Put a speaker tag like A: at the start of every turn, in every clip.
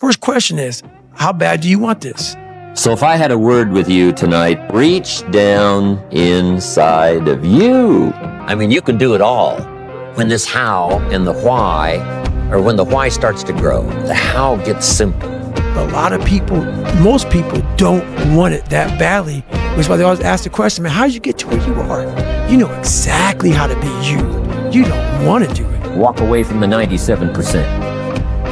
A: First question is, how bad do you want this?
B: So if I had a word with you tonight, reach down inside of you. I mean, you can do it all. When this how and the why, or when the why starts to grow, the how gets simple.
A: A lot of people, most people don't want it that badly, which is why they always ask the question, man, how did you get to where you are? You know exactly how to be you. You don't want to do it.
B: Walk away from the 97%.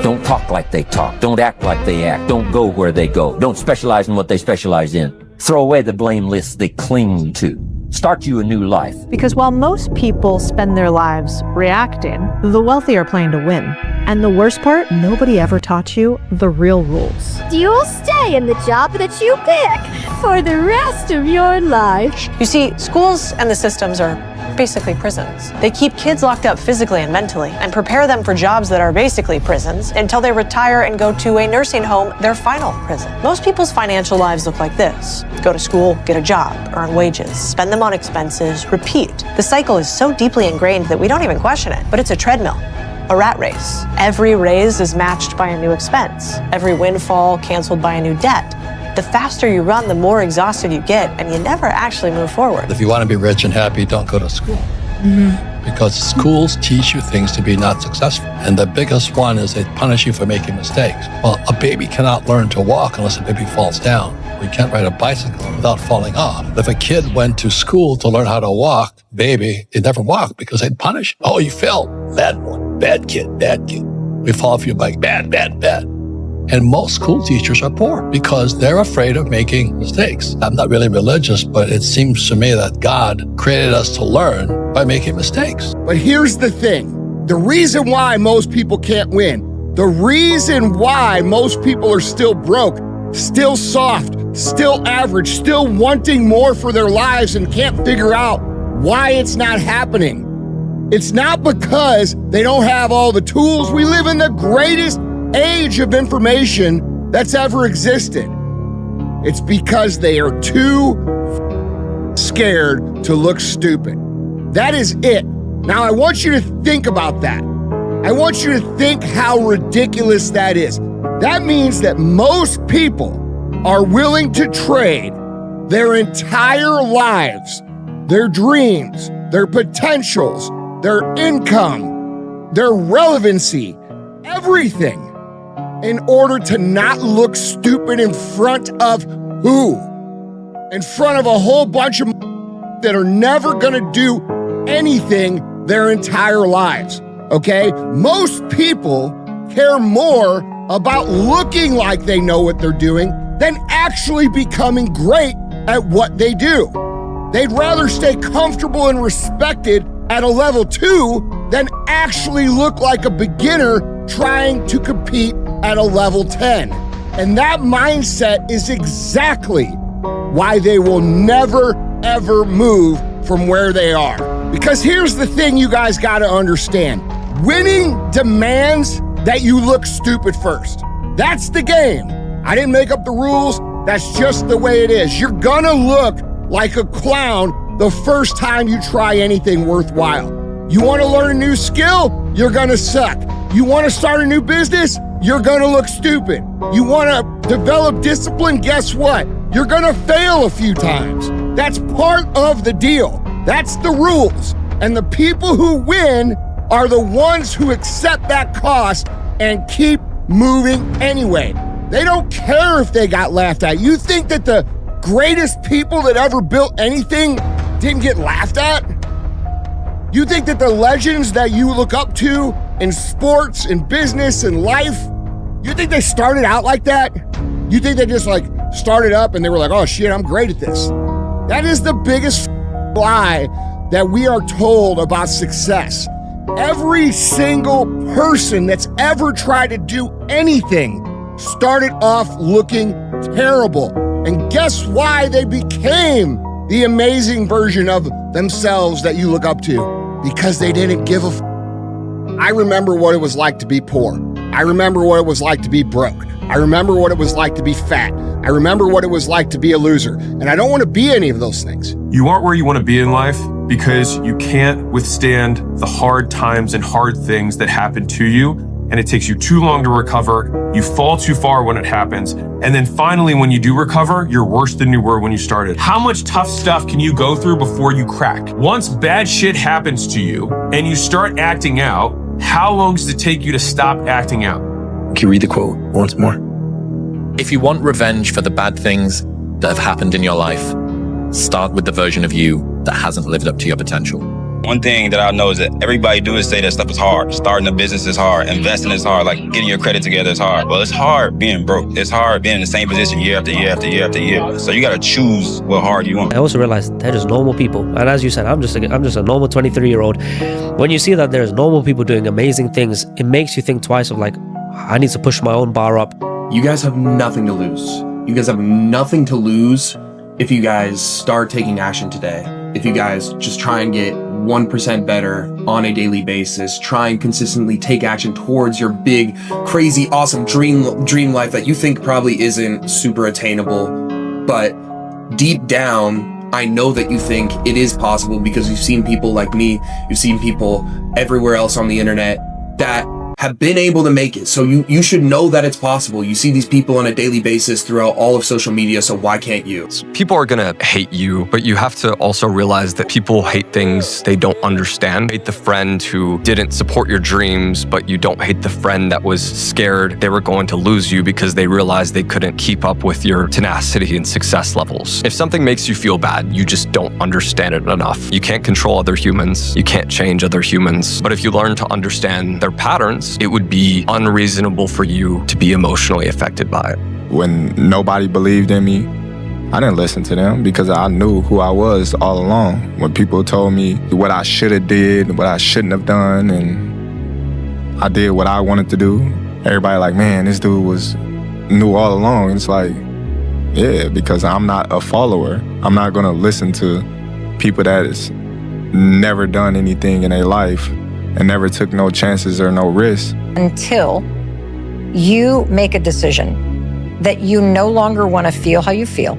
B: Don't talk like they talk. Don't act like they act. Don't go where they go. Don't specialize in what they specialize in. Throw away the blame lists they cling to. Start you a new life.
C: Because while most people spend their lives reacting, the wealthy are playing to win. And the worst part, nobody ever taught you the real rules.
D: You'll stay in the job that you pick for the rest of your life.
C: You see, schools and the systems are basically prisons. They keep kids locked up physically and mentally and prepare them for jobs that are basically prisons until they retire and go to a nursing home, their final prison. Most people's financial lives look like this. Go to school, get a job, earn wages, spend them on expenses, repeat. The cycle is so deeply ingrained that we don't even question it, but it's a treadmill. A rat race. Every raise is matched by a new expense. Every windfall canceled by a new debt. The faster you run, the more exhausted you get, and you never actually move forward.
E: If you want to be rich and happy, don't go to school. Because schools teach you things to be not successful. And the biggest one is they punish you for making mistakes. Well, a baby cannot learn to walk unless a baby falls down. We can't ride a bicycle without falling off. If a kid went to school to learn how to walk, baby, they'd never walk because they'd punish. Oh, you fell. Bad boy. Bad kid. Bad kid. We fall off your bike. Bad, bad, bad. And most school teachers are poor because they're afraid of making mistakes. I'm not really religious, but it seems to me that God created us to learn by making mistakes.
F: But here's the thing. The reason why most people can't win, the reason why most people are still broke, still soft, still average, still wanting more for their lives and can't figure out why it's not happening. It's not because they don't have all the tools. We live in the greatest age of information that's ever existed. It's because they are too scared to look stupid. That is it. Now I want you to think about that. I want you to think how ridiculous that is. That means that most people are willing to trade their entire lives, their dreams, their potentials, their income, their relevancy, everything, in order to not look stupid in front of who? In front of a whole bunch of that are never gonna do anything their entire lives, okay? Most people care more about looking like they know what they're doing than actually becoming great at what they do. They'd rather stay comfortable and respected at a level 2 than actually look like a beginner trying to compete at a level 10. And that mindset is exactly why they will never, ever move from where they are. Because here's the thing you guys gotta understand. Winning demands that you look stupid first. That's the game. I didn't make up the rules. That's just the way it is. You're gonna look like a clown the first time you try anything worthwhile. You wanna learn a new skill? You're gonna suck. You wanna start a new business? You're gonna look stupid. You wanna develop discipline? Guess what? You're gonna fail a few times. That's part of the deal. That's the rules. And the people who win are the ones who accept that cost and keep moving anyway. They don't care if they got laughed at. You think that the greatest people that ever built anything didn't get laughed at? You think that the legends that you look up to in sports, in business, in life, you think they started out like that? You think they just like started up and they were like, oh shit, I'm great at this. That is the biggest lie that we are told about success. Every single person that's ever tried to do anything started off looking terrible. And guess why they became the amazing version of themselves that you look up to? Because they didn't give a I remember what it was like to be poor. I remember what it was like to be broke. I remember what it was like to be fat. I remember what it was like to be a loser. And I don't want to be any of those things.
G: You aren't where you want to be in life because you can't withstand the hard times and hard things that happen to you and it takes you too long to recover. You fall too far when it happens. And then finally, when you do recover, you're worse than you were when you started. How much tough stuff can you go through before you crack? Once bad shit happens to you and you start acting out, how long does it take you to stop acting out?
H: Can you read the quote once more?
I: If you want revenge for the bad things that have happened in your life, start with the version of you that hasn't lived up to your potential.
J: One thing that I know is that everybody do is say that stuff is hard. Starting a business is hard. Investing is hard. Like getting your credit together is hard. Well, it's hard being broke. It's hard being in the same position year after year after year after year. So you got to choose what hard you want.
K: I also realized they're just normal people. And as you said, I'm just a normal 23-year-old. When you see that there's normal people doing amazing things, it makes you think twice of like, I need to push my own bar up.
H: You guys have nothing to lose. You guys have nothing to lose if you guys start taking action today. If you guys just try and get 1% better on a daily basis, try and consistently take action towards your big, crazy, awesome dream life that you think probably isn't super attainable, but deep down, I know that you think it is possible because you've seen people like me, you've seen people everywhere else on the internet that have been able to make it. So you should know that it's possible. You see these people on a daily basis throughout all of social media, so why can't you?
L: People are gonna hate you, but you have to also realize that people hate things they don't understand. Hate the friend who didn't support your dreams, but you don't hate the friend that was scared they were going to lose you because they realized they couldn't keep up with your tenacity and success levels. If something makes you feel bad, you just don't understand it enough. You can't control other humans. You can't change other humans. But if you learn to understand their patterns, it would be unreasonable for you to be emotionally affected by it.
M: When nobody believed in me, I didn't listen to them because I knew who I was all along. When people told me what I should have did, what I shouldn't have done, and I did what I wanted to do, everybody like, man, this dude knew all along. It's like, yeah, because I'm not a follower. I'm not gonna listen to people that has never done anything in their life and never took no chances or no risks.
N: Until you make a decision that you no longer want to feel how you feel,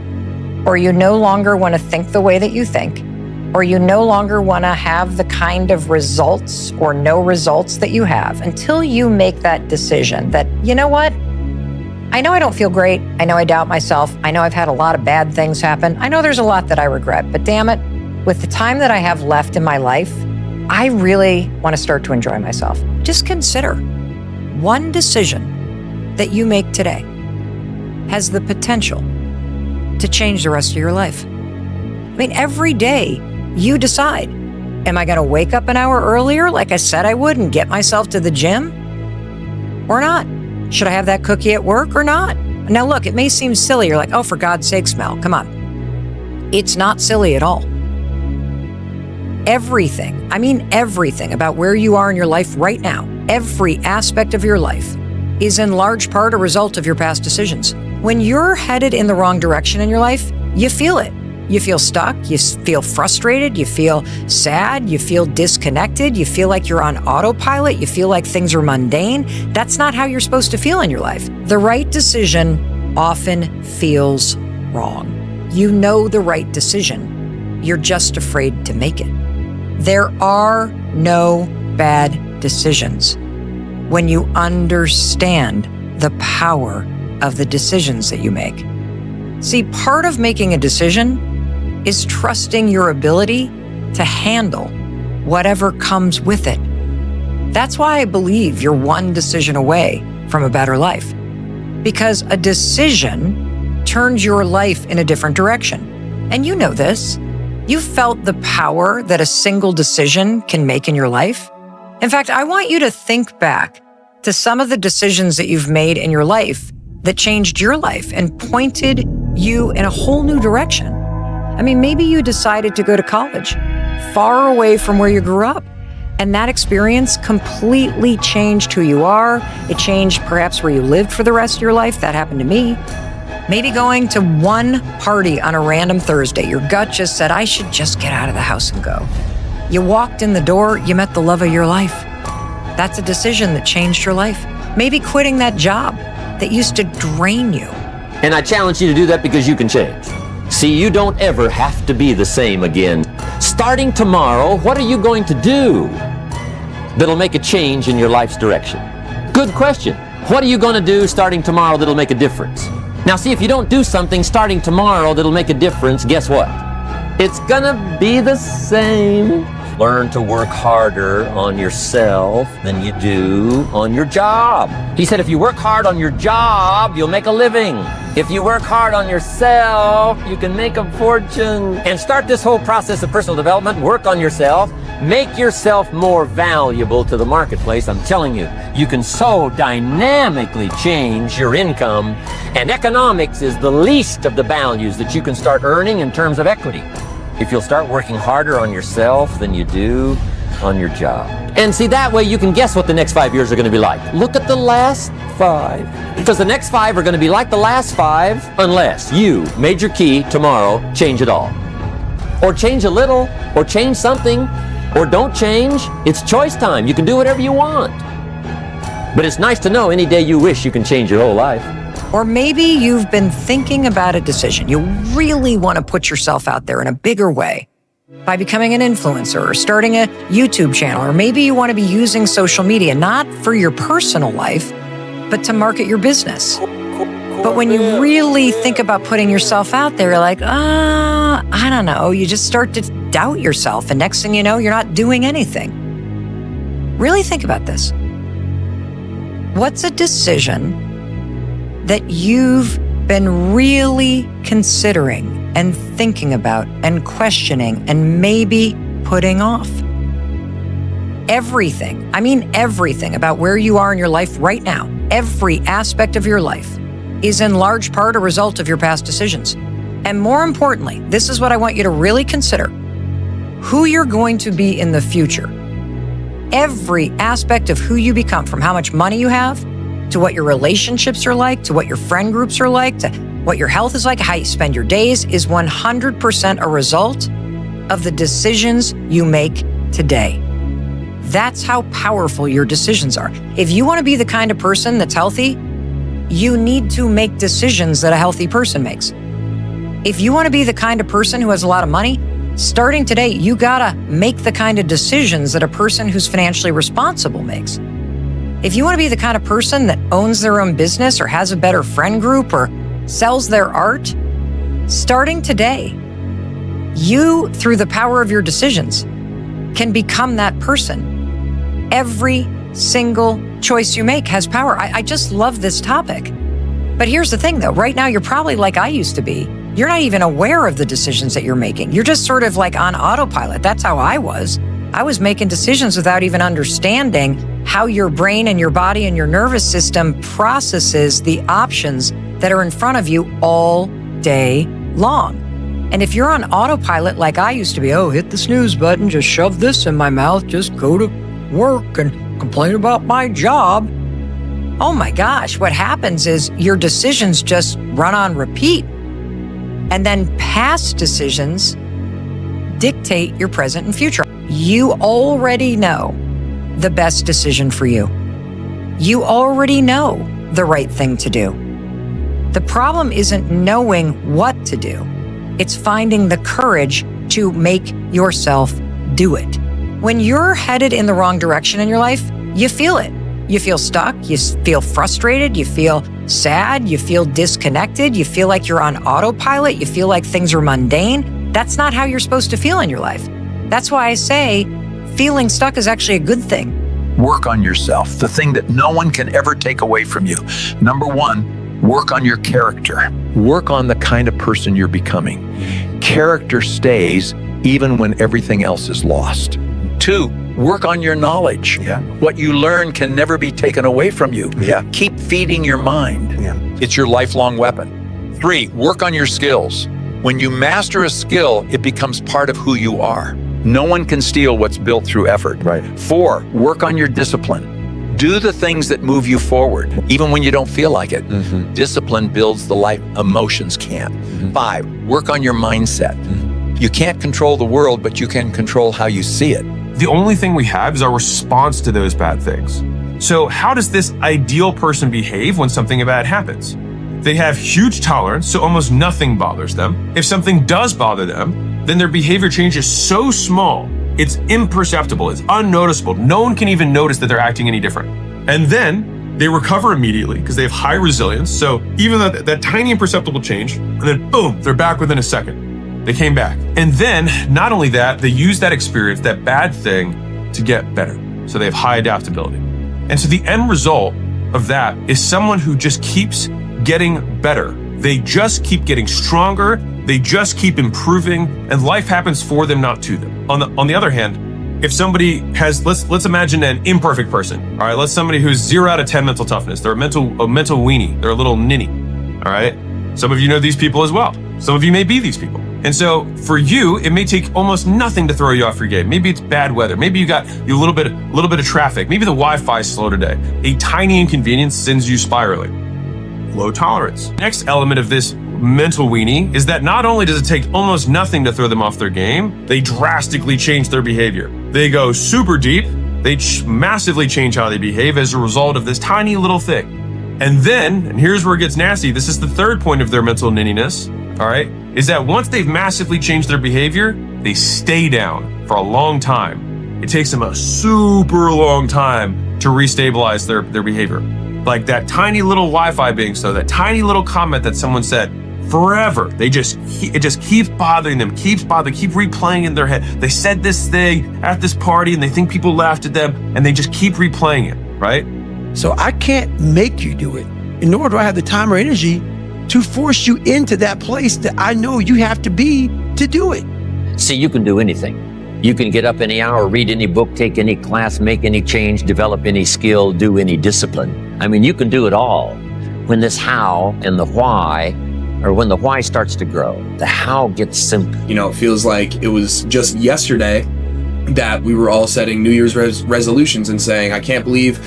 N: or you no longer want to think the way that you think, or you no longer want to have the kind of results or no results that you have, until you make that decision that, you know what? I know I don't feel great. I know I doubt myself. I know I've had a lot of bad things happen. I know there's a lot that I regret, but damn it, with the time that I have left in my life, I really want to start to enjoy myself. Just consider one decision that you make today has the potential to change the rest of your life. I mean, every day you decide, am I going to wake up an hour earlier like I said I would and get myself to the gym or not? Should I have that cookie at work or not? Now look, it may seem silly. You're like, oh, for God's sakes, Mel, come on. It's not silly at all. Everything, I mean everything about where you are in your life right now, every aspect of your life is in large part a result of your past decisions. When you're headed in the wrong direction in your life, you feel it. You feel stuck, you feel frustrated, you feel sad, you feel disconnected, you feel like you're on autopilot, you feel like things are mundane. That's not how you're supposed to feel in your life. The right decision often feels wrong. You know the right decision, you're just afraid to make it. There are no bad decisions when you understand the power of the decisions that you make. See, part of making a decision is trusting your ability to handle whatever comes with it. That's why I believe you're one decision away from a better life, because a decision turns your life in a different direction. And you know this. You've felt the power that a single decision can make in your life. In fact, I want you to think back to some of the decisions that you've made in your life that changed your life and pointed you in a whole new direction. I mean, maybe you decided to go to college far away from where you grew up, and that experience completely changed who you are. It changed perhaps where you lived for the rest of your life. That happened to me. Maybe going to one party on a random Thursday, your gut just said, I should just get out of the house and go. You walked in the door, you met the love of your life. That's a decision that changed your life. Maybe quitting that job that used to drain you.
B: And I challenge you to do that because you can change. See, you don't ever have to be the same again. Starting tomorrow, what are you going to do that'll make a change in your life's direction? Good question. What are you going to do starting tomorrow that'll make a difference? Now see, if you don't do something starting tomorrow that'll make a difference, guess what? It's gonna be the same. Learn to work harder on yourself than you do on your job. He said if you work hard on your job, you'll make a living. If you work hard on yourself, you can make a fortune. And start this whole process of personal development, work on yourself, make yourself more valuable to the marketplace. I'm telling you, you can so dynamically change your income, and economics is the least of the values that you can start earning in terms of equity. If you'll start working harder on yourself than you do on your job. And see, that way you can guess what the next 5 years are going to be like. Look at the last 5. Because the next 5 are going to be like the last 5 unless you, major key, tomorrow, change it all. Or change a little, or change something, or don't change. It's choice time. You can do whatever you want. But it's nice to know any day you wish you can change your whole life.
N: Or maybe you've been thinking about a decision. You really want to put yourself out there in a bigger way by becoming an influencer or starting a YouTube channel. Or maybe you want to be using social media, not for your personal life, but to market your business. But when you really think about putting yourself out there, you're like, I don't know. You just start to doubt yourself. And next thing you know, you're not doing anything. Really think about this. What's a decision that you've been really considering and thinking about and questioning and maybe putting off? Everything, I mean everything about where you are in your life right now, every aspect of your life is in large part a result of your past decisions. And more importantly, this is what I want you to really consider: who you're going to be in the future. Every aspect of who you become, from how much money you have, to what your relationships are like, to what your friend groups are like, to what your health is like, how you spend your days, is 100% a result of the decisions you make today. That's how powerful your decisions are. If you want to be the kind of person that's healthy, you need to make decisions that a healthy person makes. If you want to be the kind of person who has a lot of money, starting today, you gotta make the kind of decisions that a person who's financially responsible makes. If you want to be the kind of person that owns their own business or has a better friend group or sells their art, starting today, you, through the power of your decisions, can become that person. Every single choice you make has power. I just love this topic. But here's the thing though, right now you're probably like I used to be. You're not even aware of the decisions that you're making. You're just sort of like on autopilot. That's how I was. I was making decisions without even understanding how your brain and your body and your nervous system processes the options that are in front of you all day long. And if you're on autopilot like I used to be, hit the snooze button, just shove this in my mouth, just go to work and complain about my job. Oh my gosh, what happens is your decisions just run on repeat. And then past decisions dictate your present and future. You already know the best decision for you. You already know the right thing to do. The problem isn't knowing what to do. It's finding the courage to make yourself do it. When you're headed in the wrong direction in your life, you feel it. You feel stuck, you feel frustrated, you feel sad, you feel disconnected, you feel like you're on autopilot, you feel like things are mundane. That's not how you're supposed to feel in your life. That's why I say feeling stuck is actually a good thing.
O: Work on yourself, the thing that no one can ever take away from you. Number 1, work on your character. Work on the kind of person you're becoming. Character stays even when everything else is lost. 2, work on your knowledge. What you learn can never be taken away from you. Keep feeding your mind. It's your lifelong weapon. 3, work on your skills. When you master a skill, it becomes part of who you are. No one can steal what's built through effort. 4, work on your discipline. Do the things that move you forward, even when you don't feel like it. Discipline builds the life emotions can't. 5, work on your mindset. You can't control the world, but you can control how you see it.
G: The only thing we have is our response to those bad things. So how does this ideal person behave when something bad happens? They have huge tolerance, so almost nothing bothers them. If something does bother them, then their behavior change is so small, it's imperceptible, it's unnoticeable. No one can even notice that they're acting any different. And then they recover immediately because they have high resilience. So even that tiny imperceptible change, and then boom, they're back within a second. They came back. And then not only that, they use that experience, that bad thing, to get better. So they have high adaptability. And so the end result of that is someone who just keeps getting better. They just keep getting stronger. They just keep improving, and life happens for them, not to them. On the other hand, if somebody has, let's imagine an imperfect person. All right, let's somebody who's 0 out of 10 mental toughness. They're a mental weenie. They're a little ninny. All right. Some of you know these people as well. Some of you may be these people. And so for you, it may take almost nothing to throw you off your game. Maybe it's bad weather. Maybe you got a little bit of traffic. Maybe the Wi-Fi is slow today. A tiny inconvenience sends you spiraling. Low tolerance. Next element of this mental weenie is that not only does it take almost nothing to throw them off their game, they drastically change their behavior. They go super deep. They massively change how they behave as a result of this tiny little thing. And then, and here's where it gets nasty, this is the third point of their mental ninniness, all right, is that once they've massively changed their behavior, they stay down for a long time. It takes them a super long time to restabilize their behavior. Like that tiny little Wi-Fi being so, that tiny little comment that someone said, forever. It just keeps bothering them, keep replaying in their head. They said this thing at this party and they think people laughed at them and they just keep replaying it, right?
A: So I can't make you do it, and nor do I have the time or energy to force you into that place that I know you have to be to do it.
B: See, you can do anything. You can get up any hour, read any book, take any class, make any change, develop any skill, do any discipline. I mean, you can do it all. When this how and the why, or when the why starts to grow, the how gets simple.
H: You know, it feels like it was just yesterday that we were all setting New Year's resolutions and saying, I can't believe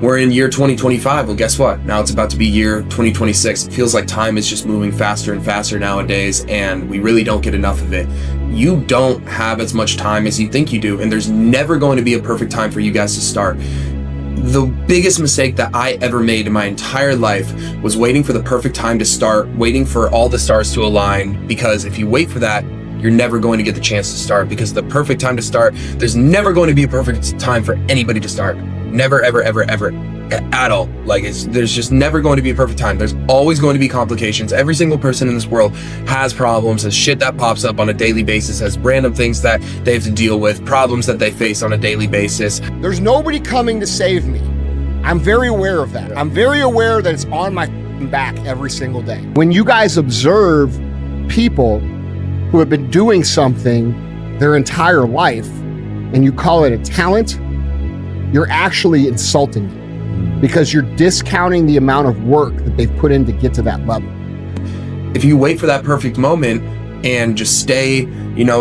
H: we're in year 2025. Well, guess what? Now it's about to be year 2026. It feels like time is just moving faster and faster nowadays, and we really don't get enough of it. You don't have as much time as you think you do, and there's never going to be a perfect time for you guys to start. The biggest mistake that I ever made in my entire life was waiting for the perfect time to start, waiting for all the stars to align, because if you wait for that, you're never going to get the chance to start, because the perfect time to start, there's never going to be a perfect time for anybody to start. Never, ever, ever, ever, at all. Like, there's just never going to be a perfect time. There's always going to be complications. Every single person in this world has problems, has shit that pops up on a daily basis, has random things that they have to deal with, problems that they face on a daily basis.
F: There's nobody coming to save me. I'm very aware of that. I'm very aware that it's on my back every single day. When you guys observe people who have been doing something their entire life and you call it a talent, you're actually insulting them because you're discounting the amount of work that they've put in to get to that level.
H: If you wait for that perfect moment and just stay,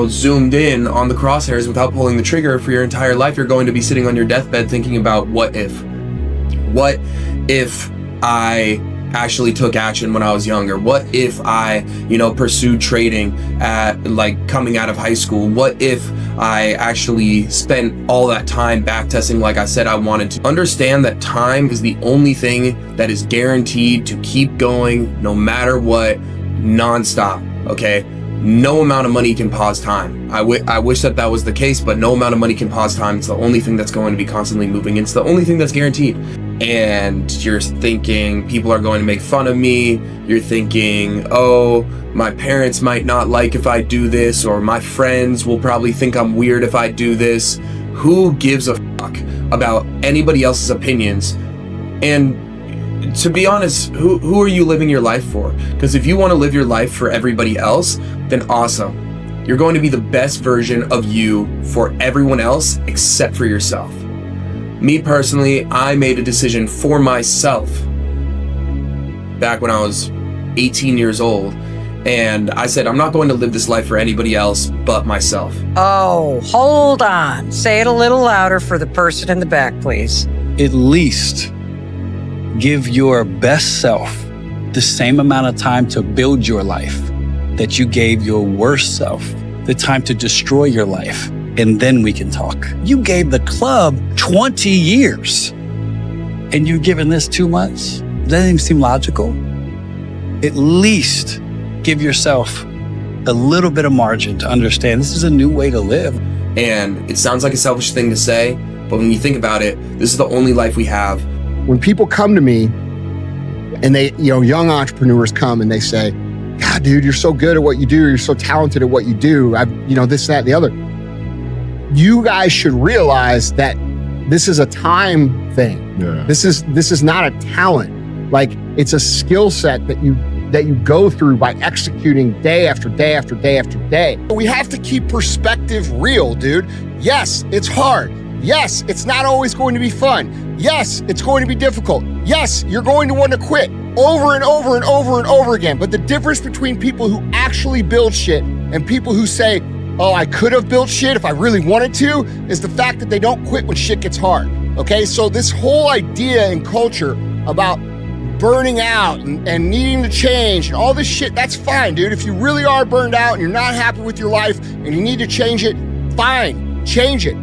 H: zoomed in on the crosshairs without pulling the trigger for your entire life, you're going to be sitting on your deathbed thinking about what if I actually took action when I was younger? What if I, pursued trading at coming out of high school? What if I actually spent all that time back testing like I said I wanted to? Understand that time is the only thing that is guaranteed to keep going no matter what, nonstop, okay? No amount of money can pause time. I wish that was the case, but no amount of money can pause time. It's the only thing that's going to be constantly moving. It's the only thing that's guaranteed. And you're thinking people are going to make fun of me. You're thinking, oh, my parents might not like if I do this, or my friends will probably think I'm weird if I do this. Who gives a fuck about anybody else's opinions? And to be honest, who are you living your life for? Because if you want to live your life for everybody else, then awesome. You're going to be the best version of you for everyone else except for yourself. Me personally, I made a decision for myself back when I was 18 years old. And I said, I'm not going to live this life for anybody else but myself.
N: Oh, hold on. Say it a little louder for the person in the back, please.
P: At least give your best self the same amount of time to build your life that you gave your worst self the time to destroy your life, and then we can talk. You gave the club 20 years, and you've given this 2 months? Doesn't even seem logical. At least give yourself a little bit of margin to understand this is a new way to live.
H: And it sounds like a selfish thing to say, but when you think about it, this is the only life we have.
F: when people come to me and they, young entrepreneurs come and they say, God, dude, you're so good at what you do. You're so talented at what you do. This, that, and the other. You guys should realize that this is a time thing.
M: Yeah.
F: This is not a talent. Like, it's a skill set that you go through by executing day after day after day after day. We have to keep perspective real, dude. Yes, it's hard. Yes, it's not always going to be fun. Yes, it's going to be difficult. Yes, you're going to want to quit over and over and over and over again. But the difference between people who actually build shit and people who say, oh, I could have built shit if I really wanted to, is the fact that they don't quit when shit gets hard. Okay, so this whole idea and culture about burning out and needing to change and all this shit, that's fine, dude. If you really are burned out and you're not happy with your life and you need to change it, fine, change it.